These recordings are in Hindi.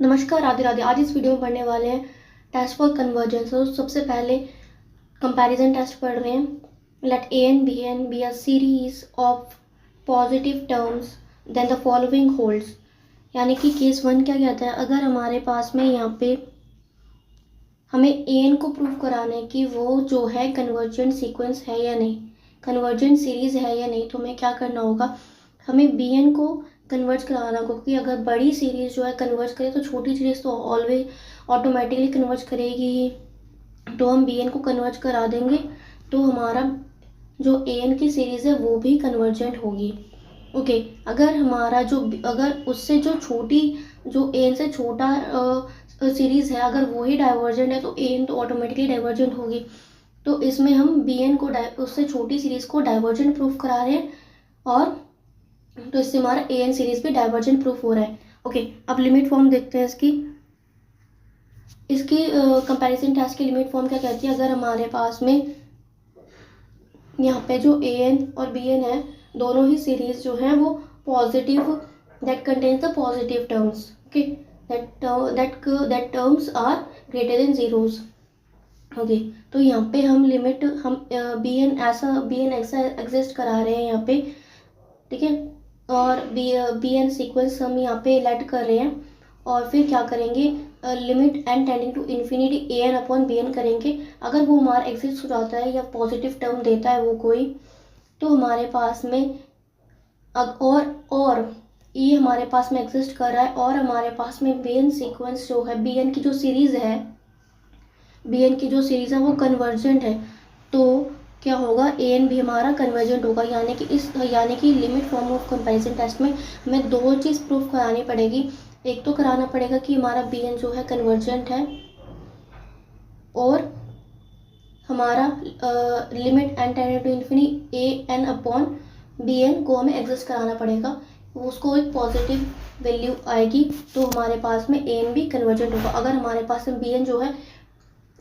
नमस्कार, राधे राधे। आज इस वीडियो में पढ़ने वाले हैं टेस्ट फॉर कन्वर्जेंस। तो सबसे पहले कंपैरिजन टेस्ट पढ़ रहे हैं। Let a and b a series of positive terms then the following holds. यानी कि केस 1 क्या कहता है, अगर हमारे पास में यहाँ पे हमें ए एन को प्रूव कराना है कि वो जो है कन्वर्जेंट सीक्वेंस है या नहीं, कन्वर्जेंट सीरीज है या नहीं, तो हमें क्या करना होगा, हमें बी एन को कन्वर्ज कराना, क्योंकि अगर बड़ी सीरीज जो है कन्वर्ज करे तो छोटी सीरीज तो ऑलवेज ऑटोमेटिकली कन्वर्ज करेगी ही। तो हम बी एन को कन्वर्ज करा देंगे तो हमारा जो ए एन की सीरीज है वो भी कन्वर्जेंट होगी। ओके, अगर हमारा जो अगर उससे जो छोटी, जो ए एन से छोटा सीरीज है, अगर वो ही डाइवर्जेंट है तो ए एन तो ऑटोमेटिकली डाइवर्जेंट होगी। तो इसमें हम बी एन को उससे छोटी सीरीज को डाइवर्जेंट प्रूफ करा रहे हैं, और तो इससे हमारा ए एन सीरीज भी डाइवर्जेंट प्रूफ हो रहा है। ओके, अब लिमिट फॉर्म देखते हैं इसकी कंपैरिजन टेस्ट की लिमिट फॉर्म क्या कहती है। अगर हमारे पास में यहाँ पे जो ए एन और बी एन है, दोनों ही सीरीज जो है वो positive, that contains the positive terms. Okay, that terms are greater than zeros. Okay, तो यहाँ पे हम लिमिट, हम बी एन ऐसा एग्जिस्ट करा रहे हैं यहाँ पे, ठीक है, और बी एन सीक्वेंस हम यहाँ पे लेट कर रहे हैं, और फिर क्या करेंगे, limit n tending to infinity a n upon b n करेंगे। अगर वो हमारा एग्जिस्ट हो जाता है या पॉजिटिव टर्म देता है वो कोई, तो हमारे पास में और ये हमारे पास में एग्जिस्ट कर रहा है, और हमारे पास में बी एन सीक्वेंस जो है, बी एन की जो सीरीज है, वो कन्वर्जेंट है, तो क्या होगा, ए एन भी हमारा कन्वर्जेंट होगा। यानी कि limit form of comparison test में हमें दो चीज़ प्रूफ करानी पड़ेगी। एक तो कराना पड़ेगा कि हमारा बी एन जो है कन्वर्जेंट है, और हमारा limit n tending to infinity a n upon b n को हमें एग्जिस्ट कराना पड़ेगा। उसको एक पॉजिटिव वैल्यू आएगी तो हमारे पास में ए एन भी कन्वर्जेंट होगा। अगर हमारे पास में बी एन जो है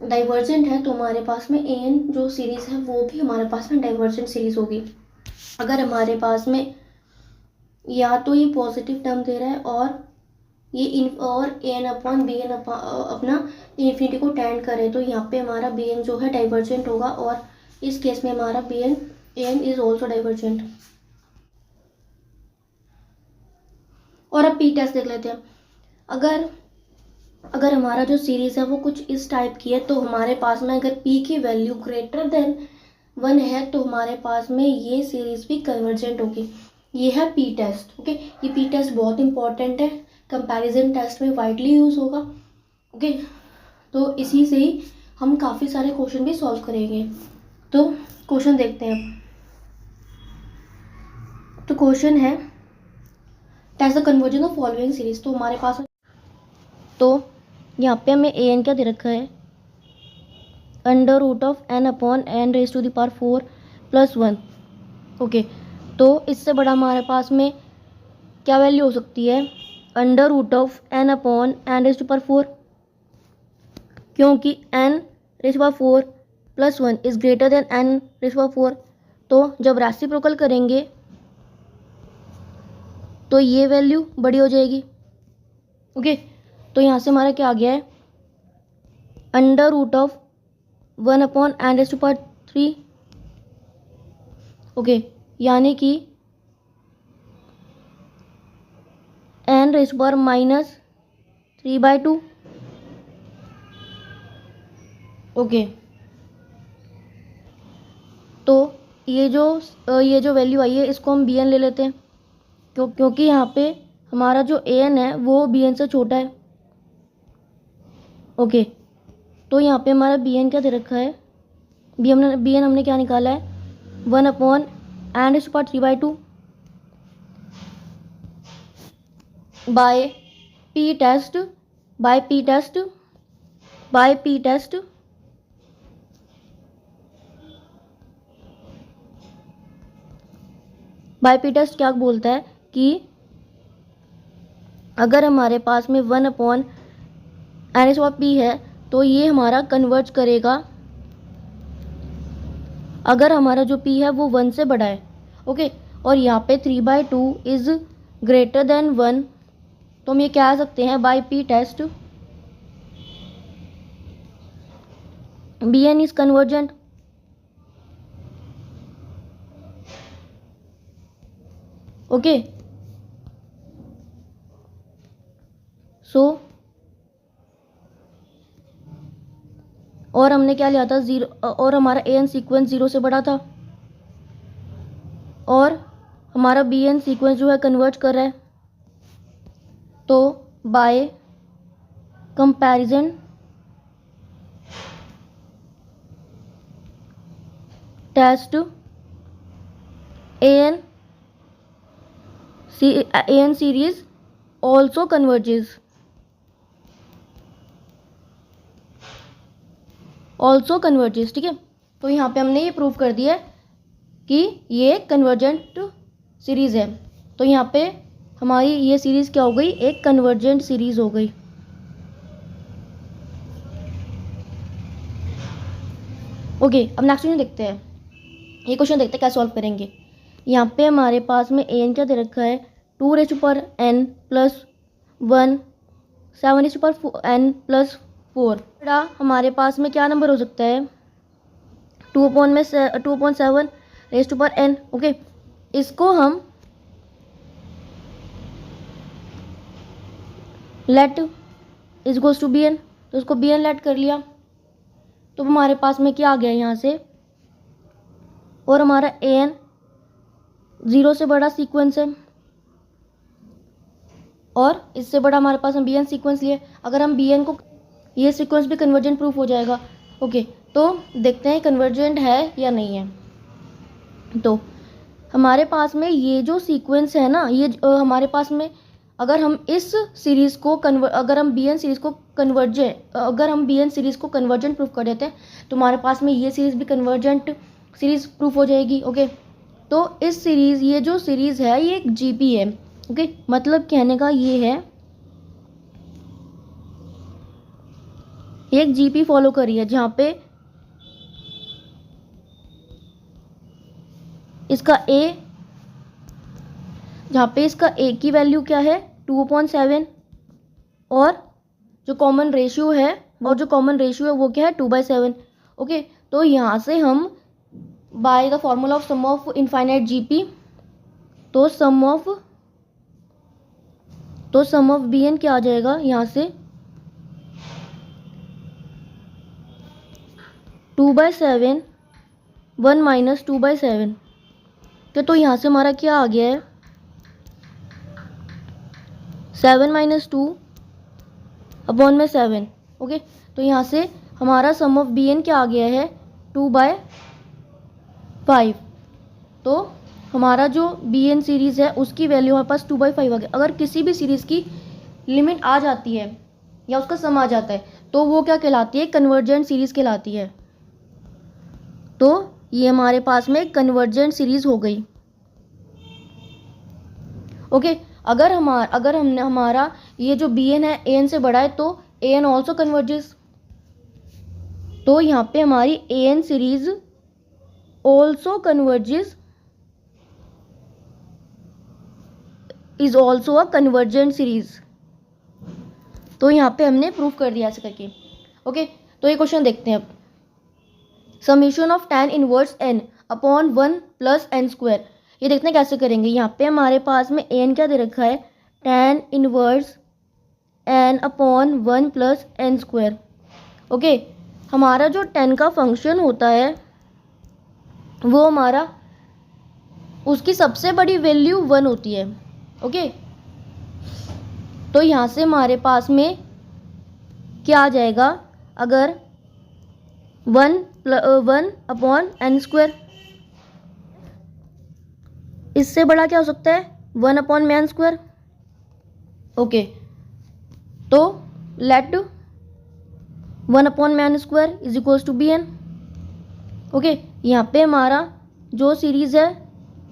डाइवर्जेंट है तो हमारे पास में ए एन जो सीरीज है वो भी हमारे पास में डाइवर्जेंट सीरीज होगी। अगर हमारे पास में या तो ये पॉजिटिव टर्म दे रहा है और ये और ए एन अपॉन बी एन अपना इन्फिनिटी को टेंड करे, तो यहाँ पे हमारा बी एन जो है डाइवर्जेंट होगा, और इस केस में हमारा b n a n is also divergent. और अब पी टेस्ट देख लेते हैं। अगर हमारा जो सीरीज है वो कुछ इस टाइप की है, तो हमारे पास में अगर p की वैल्यू ग्रेटर देन 1 है तो हमारे पास में ये सीरीज भी कन्वर्जेंट होगी। ये है पी टेस्ट। ओके, ये पी टेस्ट बहुत इंपॉर्टेंट है, कंपैरिजन टेस्ट में वाइडली यूज होगा। ओके, तो इसी से ही हम काफ़ी सारे क्वेश्चन भी सॉल्व करेंगे। तो क्वेश्चन देखते हैं अब। तो क्वेश्चन है test the convergence of following series. तो हमारे पास तो यहाँ पे हमें ए एन क्या दे रखा है, under root of n upon n raise to the power 4 + 1। Okay, तो इससे बड़ा हमारे पास में क्या वैल्यू हो सकती है, under root of n upon n raise to power 4, क्योंकि n raise to power 4 + 1 is greater than n raise to power 4। तो जब रेसिप्रोकल करेंगे तो ये वैल्यू बड़ी हो जाएगी। ओके, तो यहाँ से हमारा क्या आ गया है, under root of 1 upon n raise to power 3। Okay, यानी कि n raise to power -3/2। Okay, तो ये जो वैल्यू आई है इसको हम बी एन ले लेते हैं, क्योंकि यहाँ पे हमारा जो ए एन है वो बी एन से छोटा है। ओके, तो यहाँ पे हमारा बी एन क्या दे रखा है, बी एन हमने क्या निकाला है, 1 upon n raise to power 3/2 by p test क्या बोलता है कि अगर हमारे पास में 1 upon n raise to power p है तो ये हमारा कन्वर्ज करेगा अगर हमारा जो p है वो 1 से बड़ा है। ओके, और यहाँ पे 3/2 इज ग्रेटर देन 1, तो हम ये कह सकते हैं by p test Bn is convergent. Okay. So और हमने क्या लिया था 0, और हमारा an सीक्वेंस 0 से बड़ा था और हमारा Bn सीक्वेंस जो है कन्वर्ज कर रहा है। तो by comparison test an series also converges. ठीक है। तो यहाँ पे हमने ये प्रूव कर दिया कि ये कन्वर्जेंट सीरीज है। तो यहाँ पे हमारी ये सीरीज क्या हो गई, एक कन्वर्जेंट सीरीज हो गई। ओके, अब नेक्स्ट क्वेश्चन देखते हैं। ये क्वेश्चन देखते हैं क्या सॉल्व करेंगे। यहाँ पे हमारे पास में एन क्या दे रखा है 2n + 1 7n + 4। हमारे पास में क्या नंबर हो सकता है 2/7n। ओके, इसको हम let is equals to bn, तो इसको bn लेट कर लिया। तो हमारे पास में क्या आ गया यहाँ से, और हमारा an 0 से बड़ा सीक्वेंस है और इससे बड़ा हमारे पास हम bn सीक्वेंस लिए। अगर हम bn को, ये सीक्वेंस भी कन्वर्जेंट प्रूफ हो जाएगा। ओके, तो देखते हैं कन्वर्जेंट है या नहीं है। तो हमारे पास में ये जो सीक्वेंस है ना, ये हमारे पास में अगर हम इस सीरीज़ को अगर हम bn सीरीज़ को कन्वर्जेंट प्रूफ कर देते हैं तो हमारे पास में ये सीरीज़ भी कन्वर्जेंट सीरीज़ प्रूफ हो जाएगी। ओके, तो इस सीरीज़, ये जो सीरीज़ है ये एक जीपी है। ओके, मतलब कहने का ये है एक जीपी फॉलो करी है, जहाँ पे इसका a की वैल्यू क्या है 2/7 और जो कॉमन रेशियो है वो क्या है 2/7। ओके, तो यहाँ से हम by the formula of sum of infinite GP, तो सम ऑफ bn क्या आ जाएगा यहाँ से 2/7 1 - 2/7। तो यहाँ से हमारा क्या आ गया है 7 - 2/7। ओके, तो यहाँ से हमारा सम ऑफ bn क्या आ गया है 2/5। तो हमारा जो bn सीरीज़ है उसकी वैल्यू हमारे पास 2/5 आ गया। अगर किसी भी सीरीज़ की लिमिट आ जाती है या उसका सम आ जाता है तो वो क्या कहलाती है, कन्वर्जेंट सीरीज़ कहलाती है। तो ये हमारे पास में कन्वर्जेंट सीरीज़ हो गई। ओके, अगर हमारा ये जो bn है an से बड़ा है तो an ऑल्सो कन्वर्जेस। तो यहाँ पे हमारी an series also converges is also a convergent series. तो यहाँ पे हमने प्रूफ कर दिया ऐसे करके। ओके, तो ये क्वेश्चन देखते हैं अब। Summation of tan inverse n upon 1 + n²। ये देखते हैं कैसे करेंगे। यहाँ पे हमारे पास में n क्या दे रखा है tan inverse n upon 1 + n²। Okay, हमारा जो tan का फंक्शन होता है वो हमारा, उसकी सबसे बड़ी वैल्यू 1 होती है। ओके, तो यहाँ से हमारे पास में क्या आ जाएगा, अगर 1/n², इससे बड़ा क्या हो सकता है 1/n²। ओके, तो let 1/n² is equals to bn। Okay, यहाँ पे हमारा जो सीरीज़ है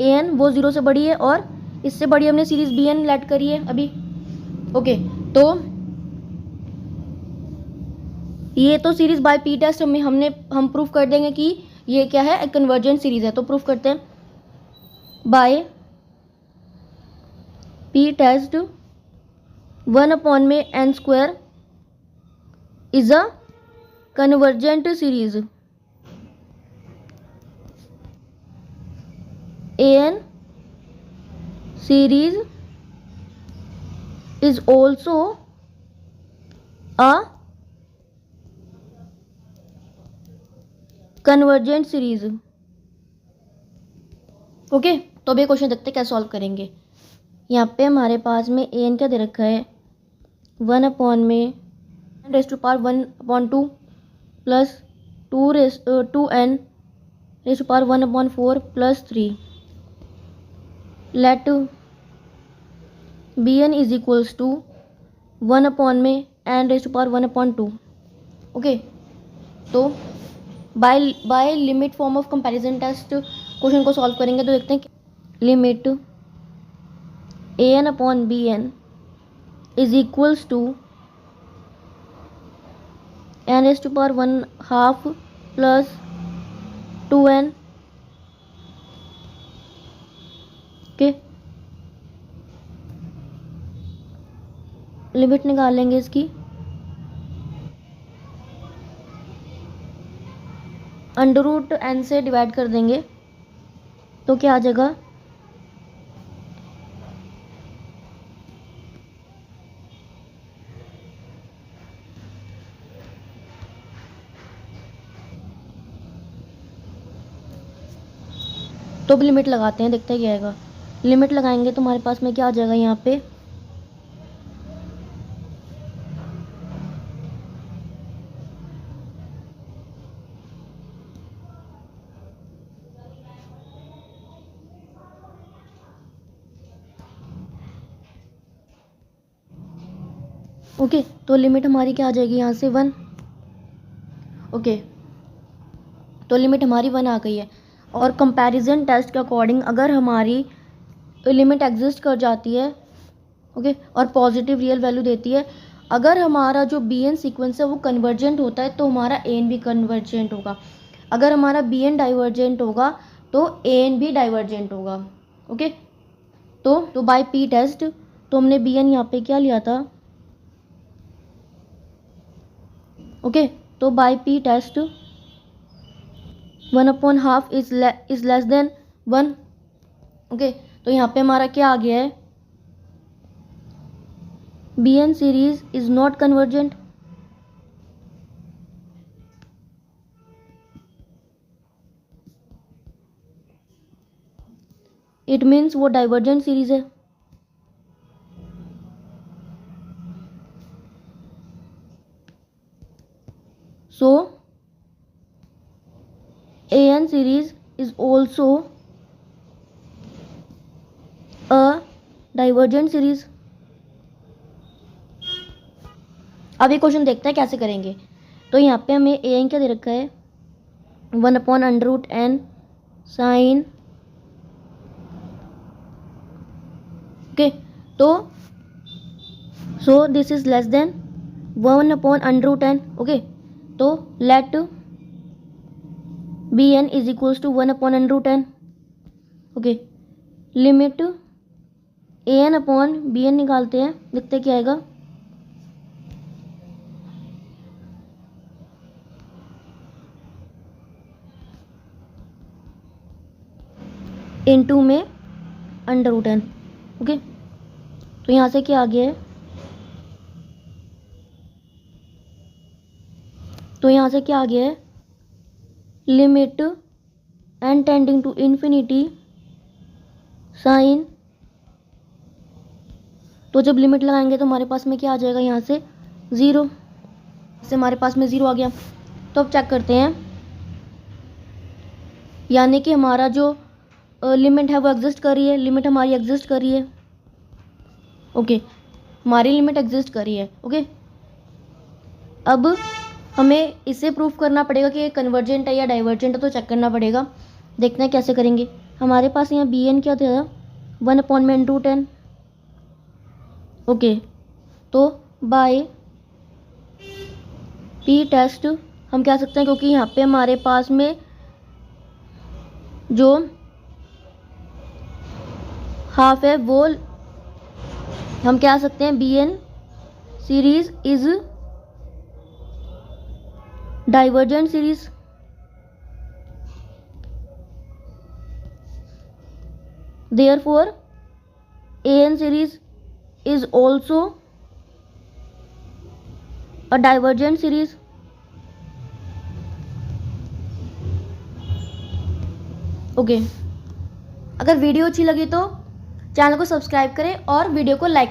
an वो 0 से बड़ी है और इससे बड़ी हमने सीरीज़ bn लेट करी है अभी। ओके, तो ये तो सीरीज़ बाय पी टेस्ट हम प्रूफ कर देंगे कि ये क्या है, एक कन्वर्जेंट सीरीज़ है। तो प्रूफ करते हैं बाय पी टेस्ट 1 में n square is a convergent series. an series is also a convergent series. Okay, तो अब ये क्वेश्चन देखते हैं क्या सॉल्व करेंगे। यहाँ पे हमारे पास में एन क्या दे रखा है, 1 में raise to power 1/2 plus 2n raise to power 1/4 plus 3। Let bn is equals to 1 में n raise to power 1/2। Okay, तो by limit form of comparison test question को सॉल्व करेंगे तो देखते हैं limit an/bn is equals to n raise to power 1/2 plus 2n। Okay, limit निकालेंगे इसकी, अंडर रूट n से डिवाइड कर देंगे तो क्या आ जाएगा, तो अब लिमिट लगाते हैं, देखते हैं क्या आएगा। लिमिट लगाएंगे तो हमारे पास में क्या आ जाएगा, यहाँ पे ओके, तो लिमिट हमारी क्या आ जाएगी यहाँ से 1। ओके, तो लिमिट हमारी 1 आ गई है। और कंपैरिजन टेस्ट के अकॉर्डिंग अगर हमारी लिमिट एग्जिस्ट कर जाती है, ओके, और पॉजिटिव रियल वैल्यू देती है, अगर हमारा जो bn सीक्वेंस है वो कन्वर्जेंट होता है तो हमारा an भी कन्वर्जेंट होगा। अगर हमारा bn डाइवर्जेंट होगा तो an भी डाइवर्जेंट होगा। ओके, तो बाय p टेस्ट तो हमने bn यहाँ पे क्या लिया था। ओके, तो by p test 1/2 is less than 1। Okay, तो यहाँ पे हमारा क्या आ गया है, bn series is not convergent. It means वो डाइवर्जेंट सीरीज है। So an series is also a divergent series। अब ये क्वेश्चन देखते हैं कैसे करेंगे। तो यहाँ पे हमें an क्या दे रखा है, 1/√n साइन। ओके, तो so this is less than 1/√n। Okay, तो let bn is equals to 1/√n। Okay, limit an/bn निकालते हैं, देखते क्या आएगा। इनटू में √n। ओके, तो यहाँ से क्या आ गया है, तो यहाँ से क्या आ गया है, limit n tending to infinity sine. तो जब लिमिट लगाएंगे तो हमारे पास में क्या आ जाएगा, यहाँ से 0 से हमारे पास में 0 आ गया। तो अब चेक करते हैं, यानी कि हमारा जो लिमिट है वो एग्जिस्ट कर रही है, लिमिट हमारी एग्जिस्ट कर रही है। ओके, हमारी लिमिट एग्जिस्ट कर रही है। ओके, अब हमें इसे प्रूफ करना पड़ेगा कि ये कन्वर्जेंट है या डाइवर्जेंट है, तो चेक करना पड़ेगा। देखते हैं कैसे करेंगे। हमारे पास यहाँ bn क्या था, 1/√n। ओके, तो बाय p टेस्ट हम कह सकते हैं, क्योंकि यहाँ पे हमारे पास में जो हाफ है वो हम क्या सकते हैं, bn series is divergent series. Therefore AN series is also a divergent series. Okay, अगर वीडियो अच्छी लगी तो चैनल को सब्सक्राइब करें और वीडियो को लाइक